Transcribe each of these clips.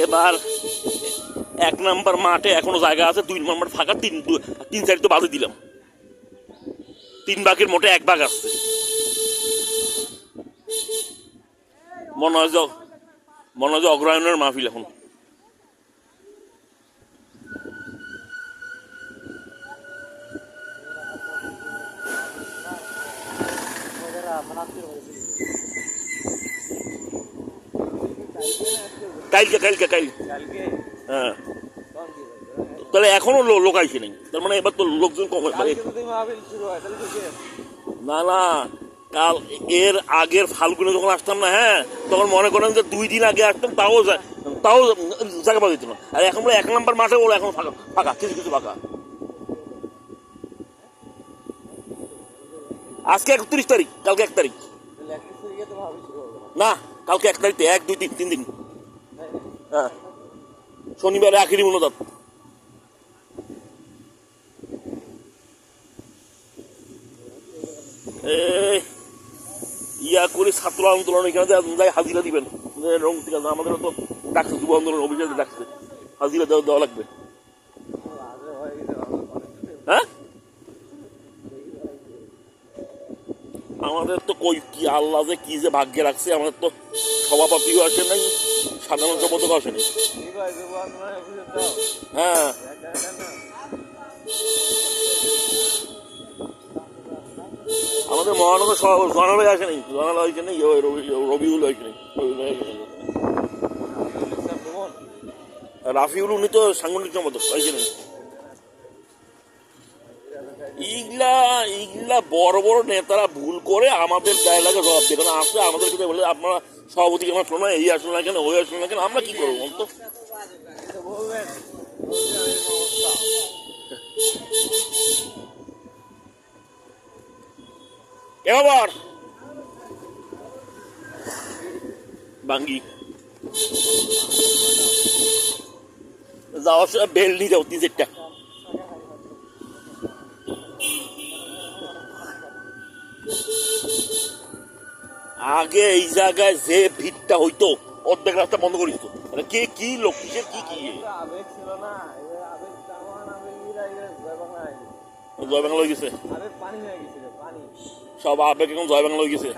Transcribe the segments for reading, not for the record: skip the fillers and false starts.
এবার 1 নম্বর মাঠে এখনো জায়গা আছে, 2 নম্বর ফাঁকা, 3 সাইড তো বাদে দিলাম, 3 ভাগের মোটে 1 ভাগ আসছে। মনে হয় যে অগ্রহায়ণের মাহফিল এখন। কালকে হ্যাঁ, তাহলে এখনো লোক আইসে নেই, তার মানে এবার তো লোকজন কম। না না, কাল এর আগের ফাল্গুনে যখন আসতাম না, হ্যাঁ, তখন মনে করেন যে 2 দিন আগে আসতাম, তাও জায়গা পাওয়া যেত না। আর এখন 1 নম্বর মাঠে ওরা এখন ফাঁকা, কিছু কিছু ফাঁকা। আজকে 31 তারিখ, কালকে 1 তারিখ না, কালকে 1 তারিখ, 1, 2, 3 দিন। হ্যাঁ, শনিবারে আখিরি মনোদাত। ইয়া করে ছাত্র আন্দোলন এখানে যাই হাজিরা দিবেন, রং ঠিক আছে, আমাদেরও তো ডাকছে, যুব আন্দোলন অভিযানে ডাকছে, হাজিরা দেওয়া লাগবে। হ্যাঁ, আমাদের তো কই কি আল্লাহ যে কি যে ভাগ্যে রাখছে, আমাদের তো সভাপতিও আসে নাই, সাধারণ সম্পাদক আসে নাই। হ্যাঁ, আমাদের মহানগর জনালয় আসে নাই, জনালয় হয়েছে নেই, রবিউল হয়েছে নেই, রাফিউল, উনি তো সাংগঠনিক সম্পাদক হয়েছে নেই। এইগুলা বড় বড় নেতারা ভুল করে আমাদের গায়ে লাগে জবাব দিয়ে, কারণ আসলে আমাদেরকে বলে আপনারা সভাপতি কেন আসলো না, এই আসলো না কেন, ওই আসলো না কেন, আমরা কি করবো বলতো? এবার বাঙ্গি যাওয়ার সময় বেল নিয়ে যাও 3-4টা। আগে এই জায়গায় যে ভিড়টা হইতো, অর্ধেক রাস্তা বন্ধ করে দিত, মানে কে কি লোক, কিসের কি জয় বাংলা হয়ে গেছে, সব আবেগ এখন জয় বাংলা হয়ে গেছে।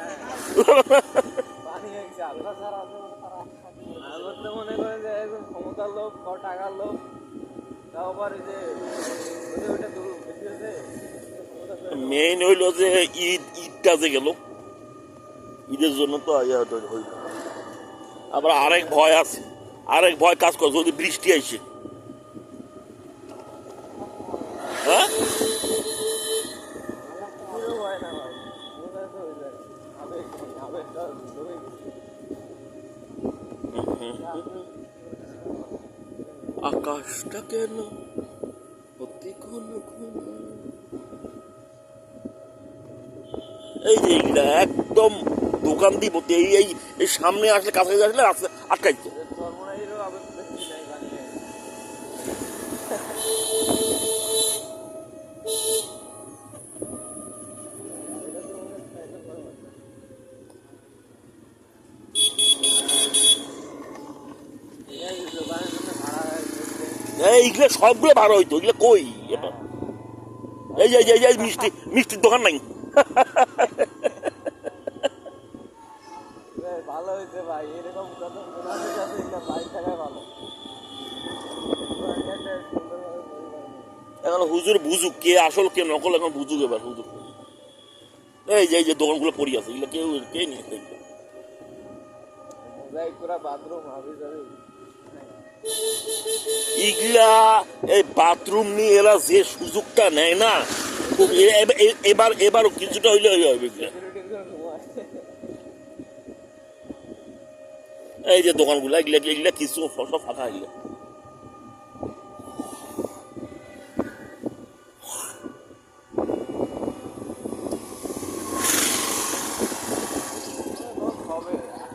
মেইন হইল যে ঈদটা যে গেল, ঈদের জন্য তো হইল। আবার আরেক ভয় আছে, আরেক ভয় কাজ করে, যদি বৃষ্টি আইসে। হ্যাঁ, আকাশটা কেন অতি ঘন ঘন, এই যে এইটা একদম দোকান দিব, এই সামনে আসলে, কাছাকাছি আসলে রাস্তা আটকাইছে। এইগুলো সবগুলো ভাড়া হইতো, এগুলো কই? এই যে মিষ্টির দোকান নাই। এখন হুজুর বুঝুক কে আসল কে নকল, এখন বুঝুক এবার হুজুর। এই যে দোকানগুলো পড়ি আছে, এগুলো কে নিয়ে দেখবে? এগুলা এই বাথরুম নিয়ে এরা যে সুযোগটা নেয় না, এবার কিছুটা হইলে হবে। এই যে দোকানগুলো এগুলা কিছু সব ফাঁকা এগুলো।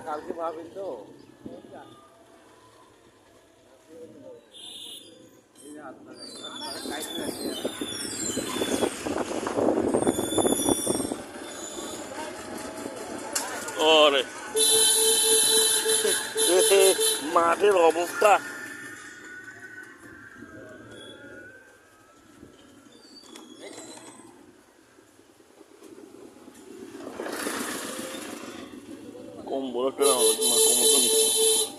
কালকে ভাবিল তো মাঠের অবস্থা। কম্বল একটা কম্বল